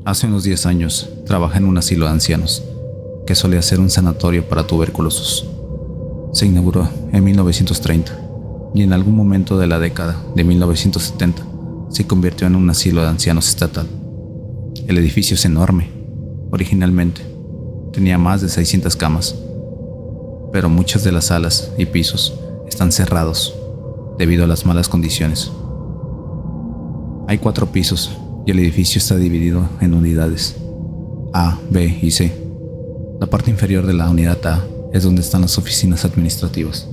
Hace unos 10 años trabajé en un asilo de ancianos, que solía ser un sanatorio para tuberculosos. Se inauguró en 1930 y en algún momento de la década de 1970 se convirtió en un asilo de ancianos estatal. El edificio es enorme. Originalmente tenía más de 600 camas, pero muchas de las salas y pisos están cerrados debido a las malas condiciones. Hay 4 pisos y el edificio está dividido en unidades A, B y C. La parte inferior de la unidad A es donde están las oficinas administrativas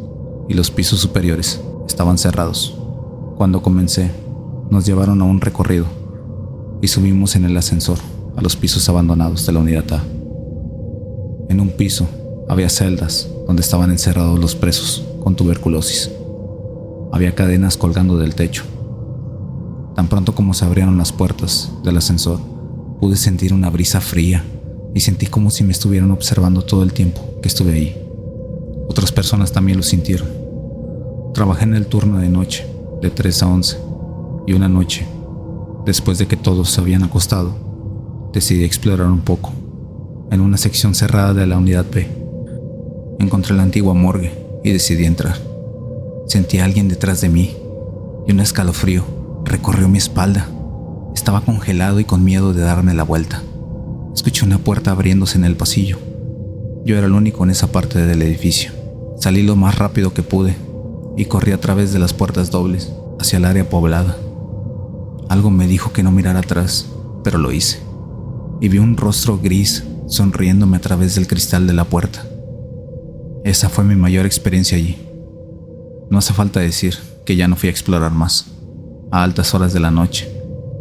y los pisos superiores estaban cerrados. Cuando comencé, nos llevaron a un recorrido y subimos en el ascensor a los pisos abandonados de la unidad A. En un piso había celdas donde estaban encerrados los presos con tuberculosis. Había cadenas colgando del techo. Tan pronto como se abrieron las puertas del ascensor, pude sentir una brisa fría y sentí como si me estuvieran observando todo el tiempo que estuve ahí. Otras personas también lo sintieron. Trabajé en el turno de noche, de 3 a 11, y una noche, después de que todos se habían acostado, decidí explorar un poco. En una sección cerrada de la unidad B, encontré la antigua morgue y decidí entrar. Sentí a alguien detrás de mí y un escalofrío recorrió mi espalda. Estaba congelado y con miedo de darme la vuelta. Escuché una puerta abriéndose en el pasillo. Yo era el único en esa parte del edificio. Salí lo más rápido que pude y corrí a través de las puertas dobles hacia el área poblada. Algo me dijo que no mirara atrás, pero lo hice. Y vi un rostro gris sonriéndome a través del cristal de la puerta. Esa fue mi mayor experiencia allí. No hace falta decir que ya no fui a explorar más. A altas horas de la noche,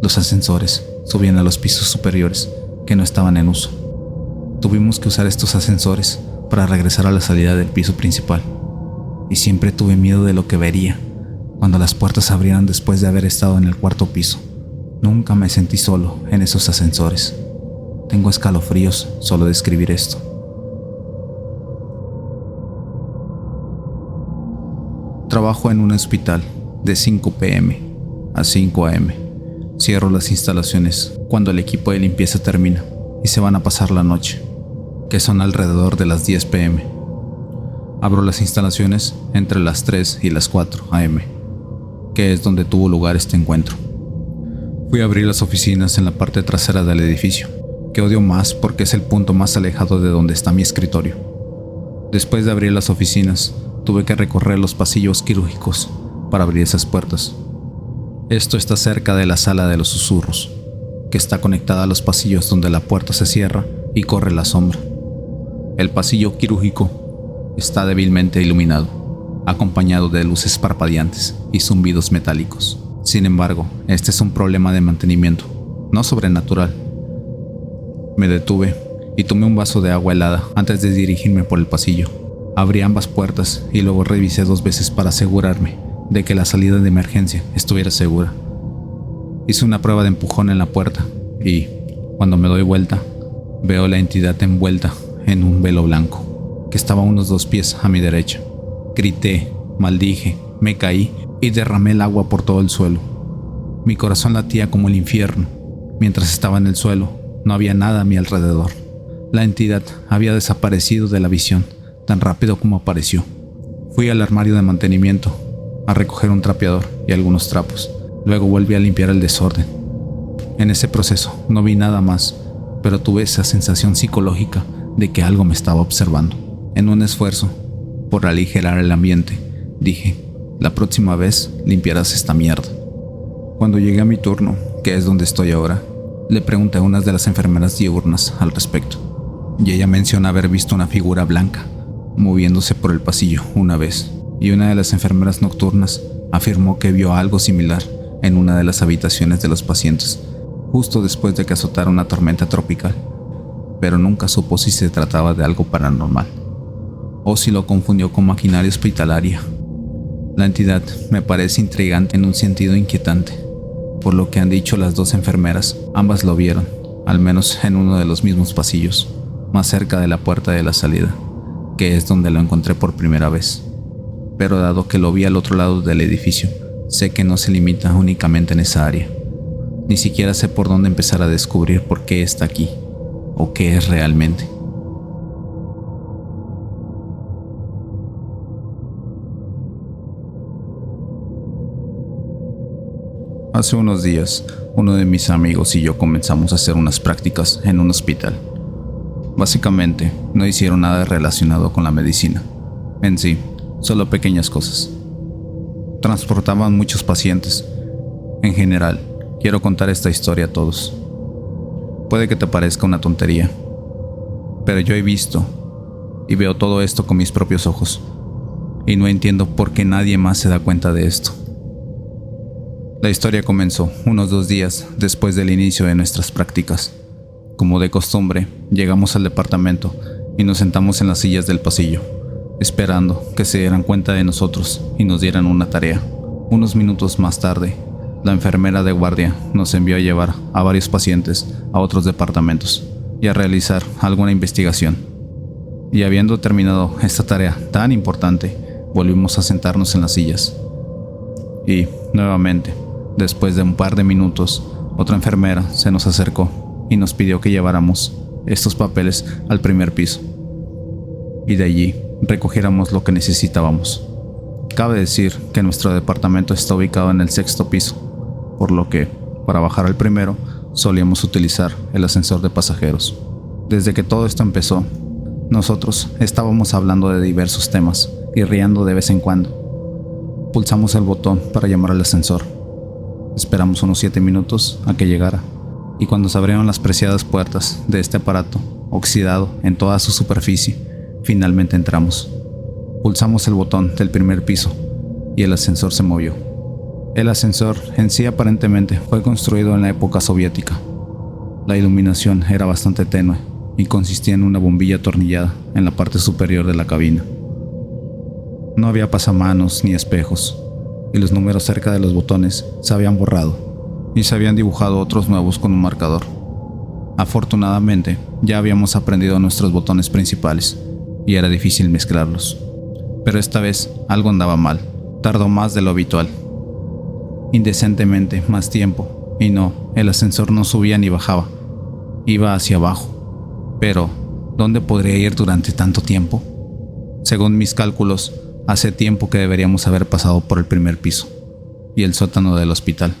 los ascensores subían a los pisos superiores que no estaban en uso. Tuvimos que usar estos ascensores para regresar a la salida del piso principal. Y siempre tuve miedo de lo que vería cuando las puertas se abrieran después de haber estado en el 4º piso. Nunca me sentí solo en esos ascensores. Tengo escalofríos solo de escribir esto. Trabajo en un hospital de 5 p.m. a 5 a.m. Cierro las instalaciones cuando el equipo de limpieza termina y se van a pasar la noche, que son alrededor de las 10 p.m. Abro las instalaciones entre las 3 y las 4 a.m., que es donde tuvo lugar este encuentro. Fui a abrir las oficinas en la parte trasera del edificio, que odio más porque es el punto más alejado de donde está mi escritorio. Después de abrir las oficinas, tuve que recorrer los pasillos quirúrgicos para abrir esas puertas. Esto está cerca de la sala de los susurros, que está conectada a los pasillos donde la puerta se cierra y corre la sombra. El pasillo quirúrgico está débilmente iluminado, acompañado de luces parpadeantes y zumbidos metálicos. Sin embargo, este es un problema de mantenimiento, no sobrenatural. Me detuve y tomé un vaso de agua helada antes de dirigirme por el pasillo. Abrí ambas puertas y luego revisé 2 veces para asegurarme de que la salida de emergencia estuviera segura. Hice una prueba de empujón en la puerta y, cuando me doy vuelta, veo la entidad envuelta en un velo blanco, que estaba a unos 2 pies a mi derecha. Grité, maldije, me caí y derramé el agua por todo el suelo. Mi corazón latía como el infierno. Mientras estaba en el suelo, no había nada a mi alrededor. La entidad había desaparecido de la visión tan rápido como apareció. Fui al armario de mantenimiento a recoger un trapeador y algunos trapos. Luego volví a limpiar el desorden. En ese proceso no vi nada más, pero tuve esa sensación psicológica de que algo me estaba observando. En un esfuerzo por aligerar el ambiente, dije: la próxima vez limpiarás esta mierda. Cuando llegué a mi turno, que es donde estoy ahora, le pregunté a una de las enfermeras diurnas al respecto, y ella menciona haber visto una figura blanca moviéndose por el pasillo una vez, y una de las enfermeras nocturnas afirmó que vio algo similar en una de las habitaciones de los pacientes, justo después de que azotara una tormenta tropical, pero nunca supo si se trataba de algo paranormal, o si lo confundió con maquinaria hospitalaria. La entidad me parece intrigante en un sentido inquietante. Por lo que han dicho las 2 enfermeras, ambas lo vieron, al menos en uno de los mismos pasillos, más cerca de la puerta de la salida, que es donde lo encontré por primera vez. Pero dado que lo vi al otro lado del edificio, sé que no se limita únicamente en esa área. Ni siquiera sé por dónde empezar a descubrir por qué está aquí o qué es realmente. Hace unos días, uno de mis amigos y yo comenzamos a hacer unas prácticas en un hospital. Básicamente, no hicieron nada relacionado con la medicina. En sí, solo pequeñas cosas. Transportaban muchos pacientes. En general, quiero contar esta historia a todos. Puede que te parezca una tontería, pero yo he visto y veo todo esto con mis propios ojos. Y no entiendo por qué nadie más se da cuenta de esto. La historia comenzó unos 2 días después del inicio de nuestras prácticas. Como de costumbre, llegamos al departamento y nos sentamos en las sillas del pasillo, esperando que se dieran cuenta de nosotros y nos dieran una tarea. Unos minutos más tarde, la enfermera de guardia nos envió a llevar a varios pacientes a otros departamentos y a realizar alguna investigación. Y habiendo terminado esta tarea tan importante, volvimos a sentarnos en las sillas. Y, nuevamente, después de un par de minutos, otra enfermera se nos acercó y nos pidió que lleváramos estos papeles al primer piso y de allí recogiéramos lo que necesitábamos. Cabe decir que nuestro departamento está ubicado en el 6º piso, por lo que, para bajar al primero, solíamos utilizar el ascensor de pasajeros. Desde que todo esto empezó, nosotros estábamos hablando de diversos temas y riendo de vez en cuando. Pulsamos el botón para llamar al ascensor. Esperamos unos 7 minutos a que llegara, y cuando se abrieron las preciadas puertas de este aparato, oxidado en toda su superficie, finalmente entramos. Pulsamos el botón del primer piso y el ascensor se movió. El ascensor en sí aparentemente fue construido en la época soviética. La iluminación era bastante tenue y consistía en una bombilla atornillada en la parte superior de la cabina. No había pasamanos ni espejos, y los números cerca de los botones se habían borrado y se habían dibujado otros nuevos con un marcador. Afortunadamente, ya habíamos aprendido nuestros botones principales y era difícil mezclarlos. Pero esta vez algo andaba mal. Tardó más de lo habitual. Indecentemente más tiempo, y no, el ascensor no subía ni bajaba. Iba hacia abajo. Pero, ¿dónde podría ir durante tanto tiempo? Según mis cálculos, hace tiempo que deberíamos haber pasado por el primer piso y el sótano del hospital.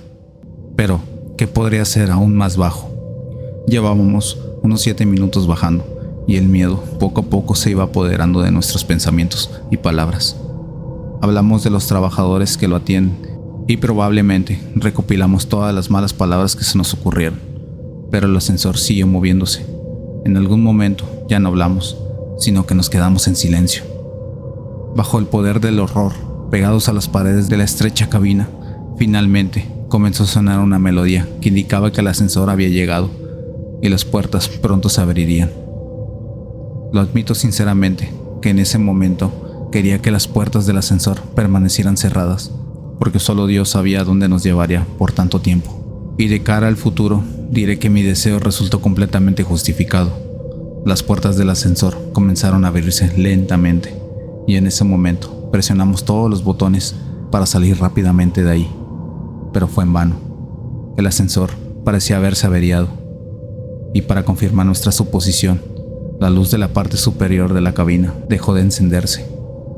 Pero, ¿qué podría ser aún más bajo? Llevábamos unos 7 minutos bajando y el miedo poco a poco se iba apoderando de nuestros pensamientos y palabras. Hablamos de los trabajadores que lo atienden y probablemente recopilamos todas las malas palabras que se nos ocurrieron, pero el ascensor siguió moviéndose. En algún momento ya no hablamos, sino que nos quedamos en silencio. Bajo el poder del horror, pegados a las paredes de la estrecha cabina, finalmente comenzó a sonar una melodía que indicaba que el ascensor había llegado y las puertas pronto se abrirían. Lo admito sinceramente que en ese momento quería que las puertas del ascensor permanecieran cerradas, porque solo Dios sabía dónde nos llevaría por tanto tiempo. Y de cara al futuro, diré que mi deseo resultó completamente justificado. Las puertas del ascensor comenzaron a abrirse lentamente, y en ese momento presionamos todos los botones para salir rápidamente de ahí. Pero fue en vano. El ascensor parecía haberse averiado, y para confirmar nuestra suposición, la luz de la parte superior de la cabina dejó de encenderse.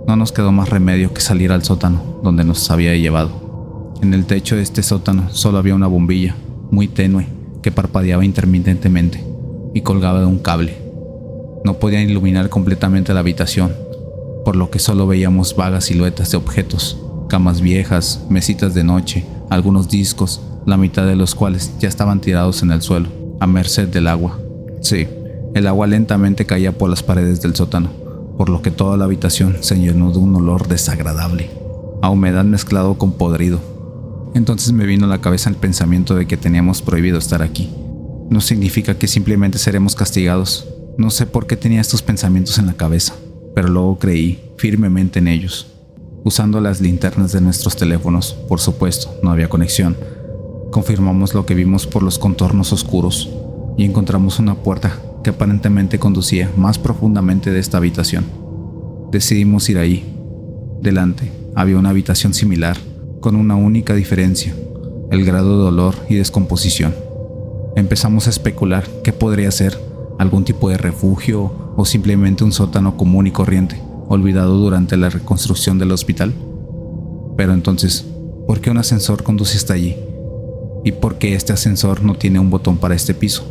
No nos quedó más remedio que salir al sótano donde nos había llevado. En el techo de este sótano solo había una bombilla, muy tenue, que parpadeaba intermitentemente y colgaba de un cable. No podía iluminar completamente la habitación, por lo que solo veíamos vagas siluetas de objetos, camas viejas, mesitas de noche, algunos discos, la mitad de los cuales ya estaban tirados en el suelo, a merced del agua. Sí, el agua lentamente caía por las paredes del sótano, por lo que toda la habitación se llenó de un olor desagradable, a humedad mezclado con podrido. Entonces me vino a la cabeza el pensamiento de que teníamos prohibido estar aquí. No significa que simplemente seremos castigados. No sé por qué tenía estos pensamientos en la cabeza, pero luego creí firmemente en ellos. Usando las linternas de nuestros teléfonos, por supuesto, no había conexión. Confirmamos lo que vimos por los contornos oscuros y encontramos una puerta que aparentemente conducía más profundamente de esta habitación. Decidimos ir ahí. Delante había una habitación similar, con una única diferencia. el grado de dolor y descomposición. Empezamos a especular qué podría ser, algún tipo de refugio o simplemente un sótano común y corriente, olvidado durante la reconstrucción del hospital. Pero entonces, ¿por qué un ascensor conduce hasta allí? ¿Y por qué este ascensor no tiene un botón para este piso?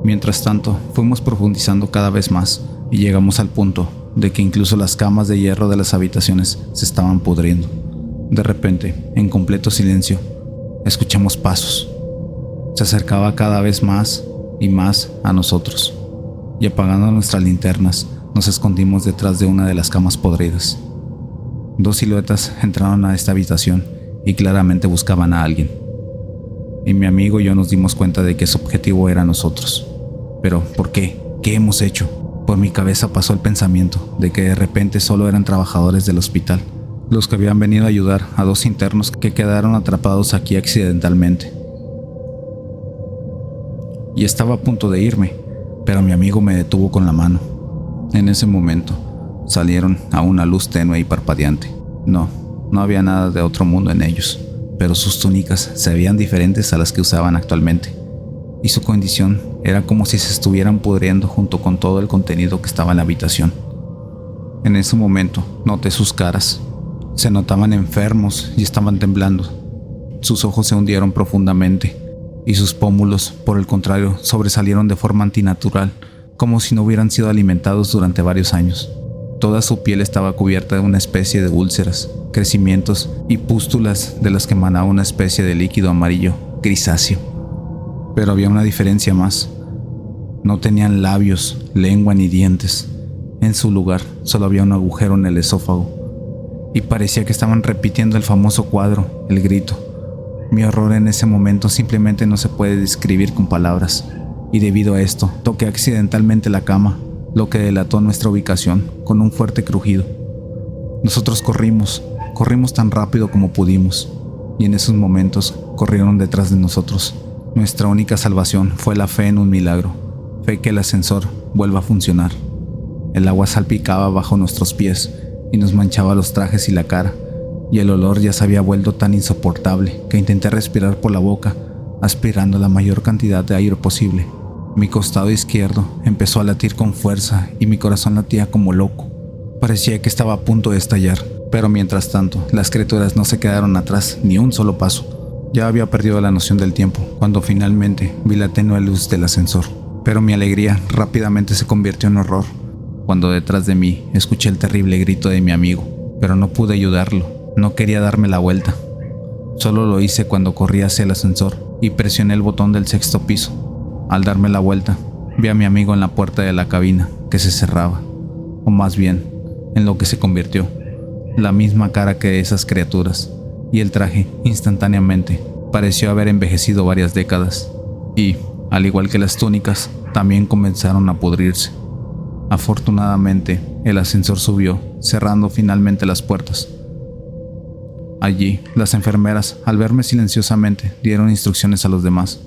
Mientras tanto, fuimos profundizando cada vez más y llegamos al punto de que incluso las camas de hierro de las habitaciones se estaban pudriendo. De repente, en completo silencio, escuchamos pasos. Se acercaba cada vez más y más a nosotros, y apagando nuestras linternas, nos escondimos detrás de una de las camas podridas. 2 siluetas entraron a esta habitación y claramente buscaban a alguien. Y mi amigo y yo nos dimos cuenta de que su objetivo era nosotros. Pero, ¿por qué? ¿Qué hemos hecho? Por mi cabeza pasó el pensamiento de que de repente solo eran trabajadores del hospital, los que habían venido a ayudar a 2 internos que quedaron atrapados aquí accidentalmente. Y estaba a punto de irme, pero mi amigo me detuvo con la mano. En ese momento, salieron a una luz tenue y parpadeante. No había nada de otro mundo en ellos, pero sus túnicas se veían diferentes a las que usaban actualmente, y su condición era como si se estuvieran pudriendo junto con todo el contenido que estaba en la habitación. En ese momento, noté sus caras. Se notaban enfermos y estaban temblando. Sus ojos se hundieron profundamente, y sus pómulos, por el contrario, sobresalieron de forma antinatural, como si no hubieran sido alimentados durante varios años. Toda su piel estaba cubierta de una especie de úlceras, crecimientos y pústulas de las que emanaba una especie de líquido amarillo grisáceo. Pero había una diferencia más. No tenían labios, lengua ni dientes. En su lugar solo había un agujero en el esófago, y parecía que estaban repitiendo el famoso cuadro, El Grito. Mi horror en ese momento simplemente no se puede describir con palabras, y debido a esto, toqué accidentalmente la cama, lo que delató nuestra ubicación con un fuerte crujido. Nosotros corrimos tan rápido como pudimos, y en esos momentos corrieron detrás de nosotros. Nuestra única salvación fue la fe en un milagro, fe que el ascensor vuelva a funcionar. El agua salpicaba bajo nuestros pies y nos manchaba los trajes y la cara, y el olor ya se había vuelto tan insoportable que intenté respirar por la boca, aspirando la mayor cantidad de aire posible. Mi costado izquierdo empezó a latir con fuerza y mi corazón latía como loco. Parecía que estaba a punto de estallar, pero mientras tanto, las criaturas no se quedaron atrás ni un solo paso. Ya había perdido la noción del tiempo cuando finalmente vi la tenue luz del ascensor, pero mi alegría rápidamente se convirtió en horror cuando detrás de mí escuché el terrible grito de mi amigo, pero no pude ayudarlo. No quería darme la vuelta. Solo lo hice cuando corrí hacia el ascensor y presioné el botón del 6º piso. Al darme la vuelta, vi a mi amigo en la puerta de la cabina que se cerraba, o más bien, en lo que se convirtió, la misma cara que esas criaturas, y el traje instantáneamente pareció haber envejecido varias décadas, y, al igual que las túnicas, también comenzaron a pudrirse. Afortunadamente, el ascensor subió, cerrando finalmente las puertas. Allí, las enfermeras, al verme silenciosamente, dieron instrucciones a los demás.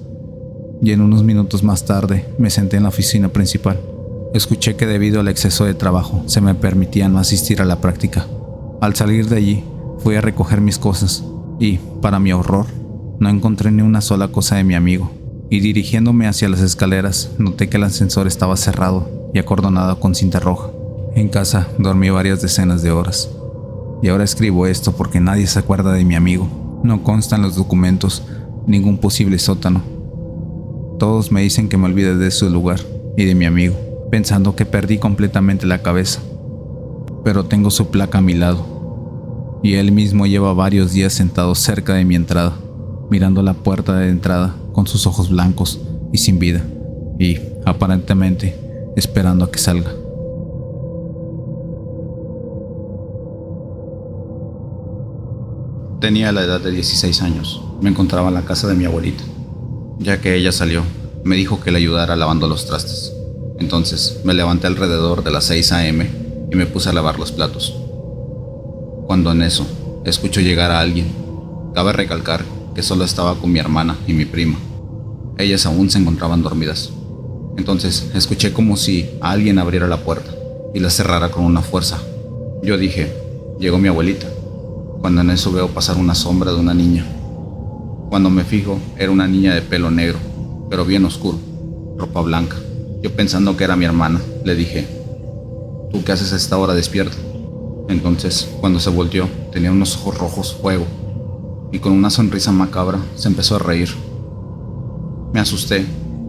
Y en unos minutos más tarde, me senté en la oficina principal. Escuché que debido al exceso de trabajo, se me permitía no asistir a la práctica. Al salir de allí, fui a recoger mis cosas y, para mi horror, no encontré ni una sola cosa de mi amigo. Y dirigiéndome hacia las escaleras, noté que el ascensor estaba cerrado y acordonado con cinta roja. En casa, dormí varias decenas de horas. Y ahora escribo esto porque nadie se acuerda de mi amigo. No consta en los documentos ningún posible sótano. Todos me dicen que me olvide de su lugar y de mi amigo, pensando que perdí completamente la cabeza. Pero tengo su placa a mi lado, y él mismo lleva varios días sentado cerca de mi entrada, mirando la puerta de entrada con sus ojos blancos y sin vida, y, aparentemente, esperando a que salga. Tenía la edad de 16 años. Me encontraba en la casa de mi abuelita. Ya que ella salió, me dijo que le ayudara lavando los trastes. Entonces me levanté alrededor de las 6 a.m. y me puse a lavar los platos. Cuando en eso, escucho llegar a alguien. Cabe recalcar que solo estaba con mi hermana y mi prima. Ellas aún se encontraban dormidas. Entonces escuché como si alguien abriera la puerta y la cerrara con una fuerza. Yo dije, llegó mi abuelita, cuando en eso veo pasar una sombra de una niña. Cuando me fijo, era una niña de pelo negro, pero bien oscuro, ropa blanca. Yo pensando que era mi hermana, le dije: ¿tú qué haces a esta hora despierta? Entonces, cuando se volteó, tenía unos ojos rojos fuego, y con una sonrisa macabra se empezó a reír. Me asusté,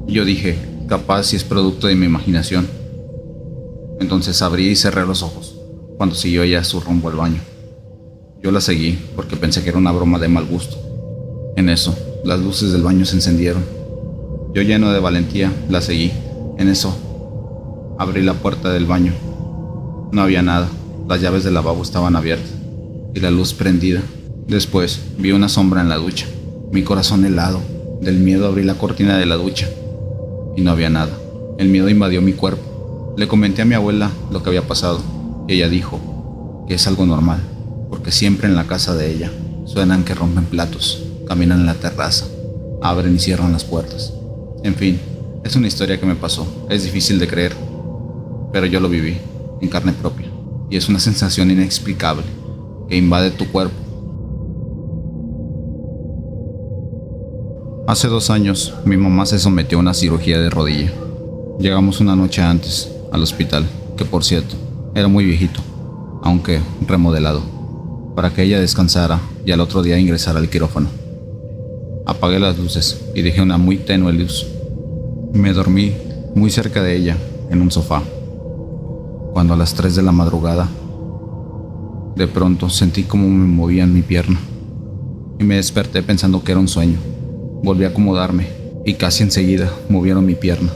y yo dije, capaz si es producto de mi imaginación. Entonces abrí y cerré los ojos, cuando siguió ella su rumbo al baño. Yo la seguí, porque pensé que era una broma de mal gusto. En eso, las luces del baño se encendieron. Yo, lleno de valentía, la seguí. En eso, abrí la puerta del baño. No había nada, las llaves del lavabo estaban abiertas y la luz prendida. Después, vi una sombra en la ducha. Mi corazón helado, del miedo abrí la cortina de la ducha y no había nada. El miedo invadió mi cuerpo. Le comenté a mi abuela lo que había pasado y ella dijo que es algo normal, porque siempre en la casa de ella suenan que rompen platos, caminan en la terraza, abren y cierran las puertas. En fin, es una historia que me pasó. Es difícil de creer, pero yo lo viví en carne propia y es una sensación inexplicable que invade tu cuerpo. Hace 2 años, mi mamá se sometió a una cirugía de rodilla. Llegamos una noche antes al hospital, que por cierto, era muy viejito, aunque remodelado, para que ella descansara y al otro día ingresara al quirófano. Apagué las luces y dejé una muy tenue luz. Me dormí muy cerca de ella, en un sofá, cuando a las 3 de la madrugada, de pronto sentí como me movían mi pierna y me desperté pensando que era un sueño. Volví a acomodarme y casi enseguida movieron mi pierna,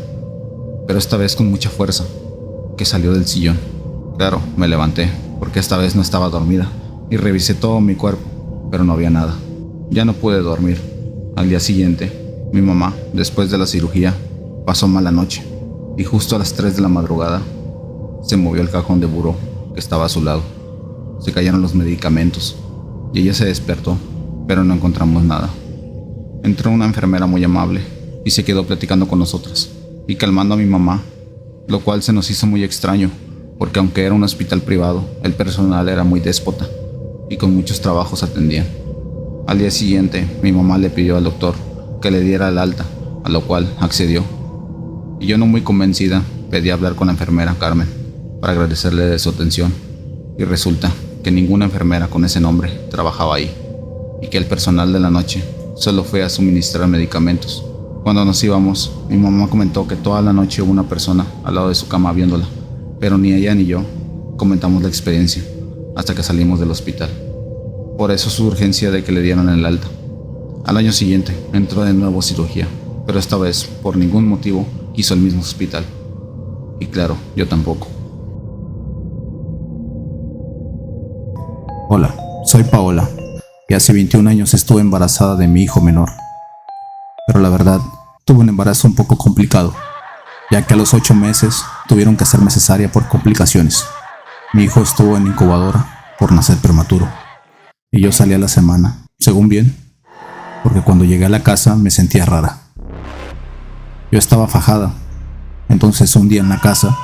pero esta vez con mucha fuerza, que salió del sillón. Claro, me levanté, porque esta vez no estaba dormida, y revisé todo mi cuerpo, pero no había nada. Ya no pude dormir. Al día siguiente, mi mamá, después de la cirugía, pasó mala noche, y justo a las 3 de la madrugada, se movió el cajón de buró que estaba a su lado. Se cayeron los medicamentos, y ella se despertó, pero no encontramos nada. Entró una enfermera muy amable, y se quedó platicando con nosotras, y calmando a mi mamá, lo cual se nos hizo muy extraño, porque aunque era un hospital privado, el personal era muy déspota, y con muchos trabajos atendían. Al día siguiente, mi mamá le pidió al doctor que le diera el alta, a lo cual accedió. Y yo, no muy convencida, pedí hablar con la enfermera Carmen para agradecerle de su atención. Y resulta que ninguna enfermera con ese nombre trabajaba ahí, y que el personal de la noche solo fue a suministrar medicamentos. Cuando nos íbamos, mi mamá comentó que toda la noche hubo una persona al lado de su cama viéndola, pero ni ella ni yo comentamos la experiencia hasta que salimos del hospital. Por eso su urgencia de que le dieran el alta. Al año siguiente entró de nuevo a cirugía, pero esta vez por ningún motivo quiso el mismo hospital. Y claro, yo tampoco. Hola, soy Paola y hace 21 años estuve embarazada de mi hijo menor. Pero la verdad, tuve un embarazo un poco complicado, ya que a los 8 meses tuvieron que hacerme cesárea por complicaciones. Mi hijo estuvo en incubadora por nacer prematuro y yo salí a la semana, según bien, porque cuando llegué a la casa me sentía rara. Yo estaba fajada, entonces un día en la casa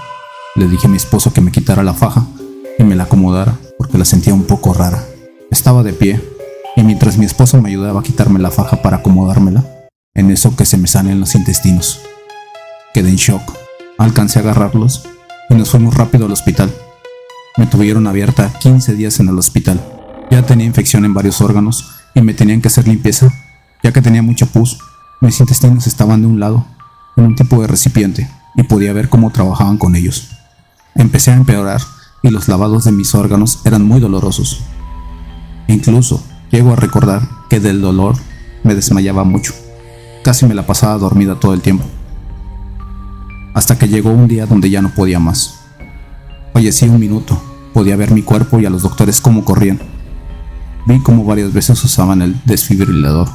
le dije a mi esposo que me quitara la faja y me la acomodara porque la sentía un poco rara. Estaba de pie y mientras mi esposo me ayudaba a quitarme la faja para acomodármela, en eso que se me salen los intestinos. Quedé en shock, alcancé a agarrarlos y nos fuimos rápido al hospital. Me tuvieron abierta 15 días en el hospital. Ya tenía infección en varios órganos y me tenían que hacer limpieza, ya que tenía mucho pus. Mis intestinos estaban de un lado, en un tipo de recipiente, y podía ver cómo trabajaban con ellos. Empecé a empeorar y los lavados de mis órganos eran muy dolorosos. Incluso llego a recordar que del dolor me desmayaba mucho. Casi me la pasaba dormida todo el tiempo. Hasta que llegó un día donde ya no podía más. Fallecí un minuto, podía ver mi cuerpo y a los doctores cómo corrían. Vi cómo varias veces usaban el desfibrilador,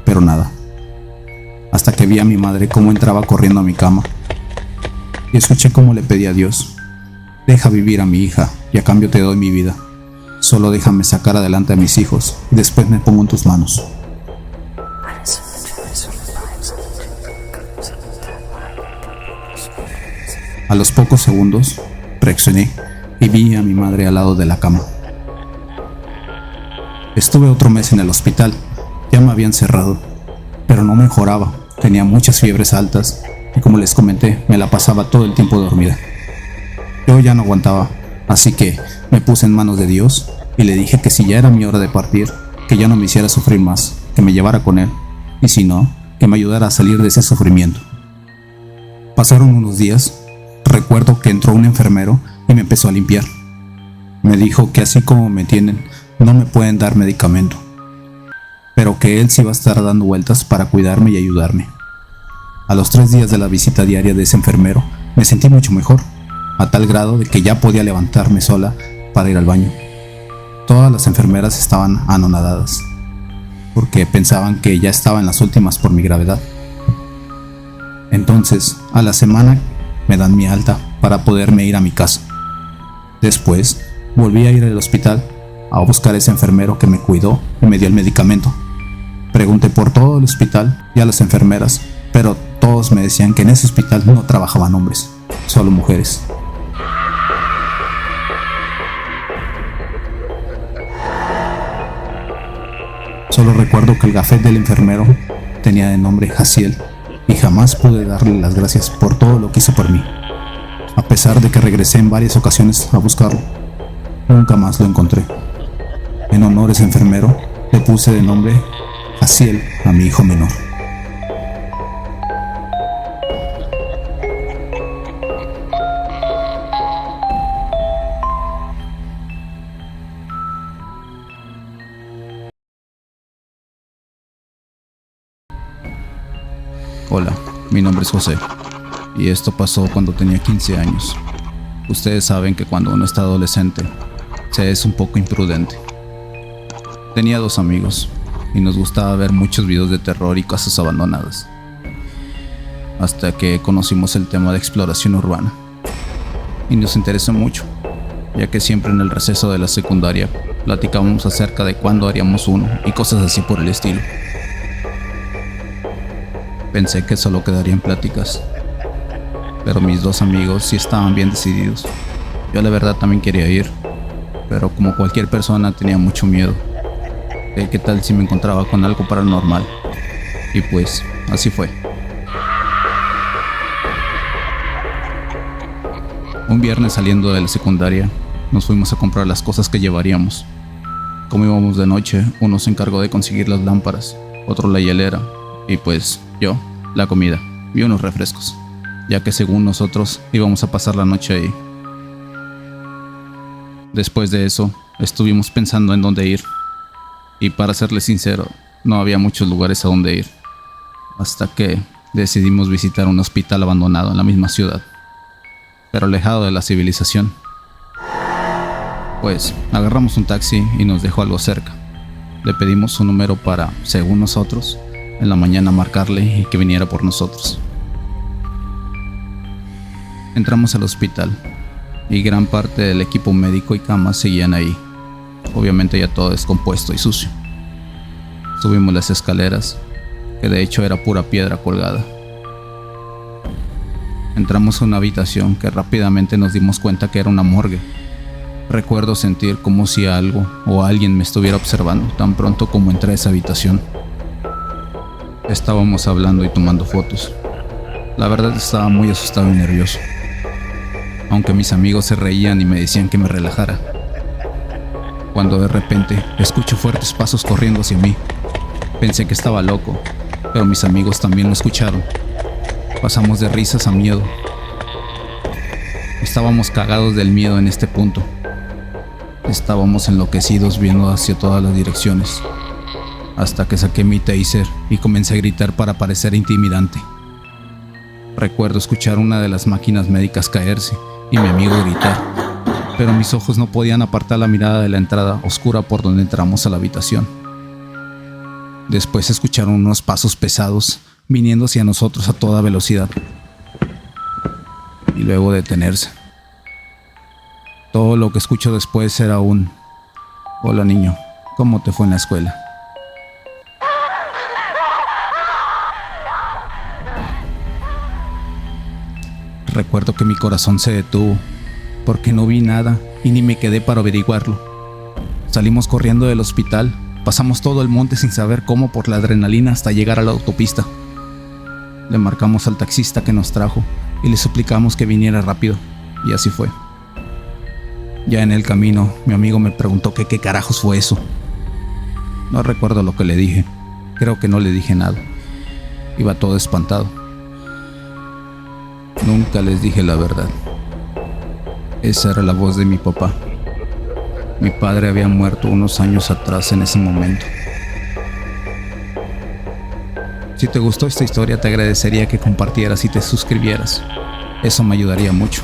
pero nada. Hasta que vi a mi madre cómo entraba corriendo a mi cama. Y escuché cómo le pedí a Dios: deja vivir a mi hija y a cambio te doy mi vida. Solo déjame sacar adelante a mis hijos y después me pongo en tus manos. A los pocos segundos, reaccioné y vi a mi madre al lado de la cama. Estuve otro mes en el hospital Ya me habían cerrado, pero no mejoraba. Tenía muchas fiebres altas y, como les comenté, me la pasaba todo el tiempo dormida. Yo ya no aguantaba, así que me puse en manos de Dios y le dije que si ya era mi hora de partir, que ya no me hiciera sufrir más, que me llevara con él, y si no, que me ayudara a salir de ese sufrimiento. Pasaron unos días. Recuerdo que entró un enfermero y me empezó a limpiar. Me dijo que así como me tienen, no me pueden dar medicamento, pero que él sí iba a estar dando vueltas para cuidarme y ayudarme. A los 3 días de la visita diaria de ese enfermero, me sentí mucho mejor, a tal grado de que ya podía levantarme sola para ir al baño. Todas las enfermeras estaban anonadadas, porque pensaban que ya estaba en las últimas por mi gravedad. Entonces, a la semana me dan mi alta para poderme ir a mi casa. Después, volví a ir al hospital a buscar a ese enfermero que me cuidó y me dio el medicamento. Pregunté por todo el hospital y a las enfermeras, pero todos me decían que en ese hospital no trabajaban hombres, solo mujeres. Solo recuerdo que el gafet del enfermero tenía de nombre Jaciel y jamás pude darle las gracias por todo lo que hizo por mí. A pesar de que regresé en varias ocasiones a buscarlo, nunca más lo encontré. En honor a ese enfermero, le puse de nombre Jaciel a mi hijo menor. Hola, mi nombre es José, y esto pasó cuando tenía 15 años. Ustedes saben que cuando uno está adolescente, se es un poco imprudente. Tenía 2 amigos, y nos gustaba ver muchos videos de terror y casas abandonadas. Hasta que conocimos el tema de exploración urbana, y nos interesó mucho, ya que siempre en el receso de la secundaria platicábamos acerca de cuándo haríamos uno y cosas así por el estilo. Pensé que solo quedaría en pláticas, pero mis 2 amigos sí estaban bien decididos. Yo la verdad también quería ir, pero como cualquier persona tenía mucho miedo de qué tal si me encontraba con algo paranormal. Y pues, así fue. Un viernes, saliendo de la secundaria, nos fuimos a comprar las cosas que llevaríamos. Como íbamos de noche, uno se encargó de conseguir las lámparas, otro la hielera, y pues yo, la comida y unos refrescos, ya que según nosotros íbamos a pasar la noche ahí. Después de eso, estuvimos pensando en dónde ir, y para serles sincero, no había muchos lugares a donde ir, hasta que decidimos visitar un hospital abandonado en la misma ciudad, pero alejado de la civilización. Pues agarramos un taxi y nos dejó algo cerca. Le pedimos su número para, según nosotros, en la mañana marcarle y que viniera por nosotros. Entramos al hospital y gran parte del equipo médico y camas seguían ahí, obviamente ya todo descompuesto y sucio. Subimos las escaleras, que de hecho era pura piedra colgada. Entramos a una habitación que rápidamente nos dimos cuenta que era una morgue. Recuerdo sentir como si algo o alguien me estuviera observando tan pronto como entré a esa habitación. Estábamos hablando y tomando fotos. La verdad estaba muy asustado y nervioso, aunque mis amigos se reían y me decían que me relajara. Cuando de repente escucho fuertes pasos corriendo hacia mí. Pensé que estaba loco, pero mis amigos también lo escucharon. Pasamos de risas a miedo. Estábamos cagados del miedo en este punto. Estábamos enloquecidos viendo hacia todas las direcciones, hasta que saqué mi taser y comencé a gritar para parecer intimidante. Recuerdo escuchar una de las máquinas médicas caerse y mi amigo gritar, pero mis ojos no podían apartar la mirada de la entrada oscura por donde entramos a la habitación. Después escucharon unos pasos pesados viniendo hacia nosotros a toda velocidad, y luego detenerse. Todo lo que escucho después era un: hola niño, ¿cómo te fue en la escuela? Recuerdo que mi corazón se detuvo, porque no vi nada y ni me quedé para averiguarlo. Salimos corriendo del hospital Pasamos todo el monte sin saber cómo por la adrenalina hasta llegar a la autopista. Le marcamos al taxista que nos trajo y le suplicamos que viniera rápido, y así fue. Ya en el camino, mi amigo me preguntó que qué carajos fue eso. No recuerdo lo que le dije, creo que no le dije nada. Iba todo espantado. Nunca les dije la verdad. Esa era la voz de mi papá. Mi padre había muerto unos años atrás en ese momento. Si te gustó esta historia, te agradecería que compartieras y te suscribieras. Eso me ayudaría mucho.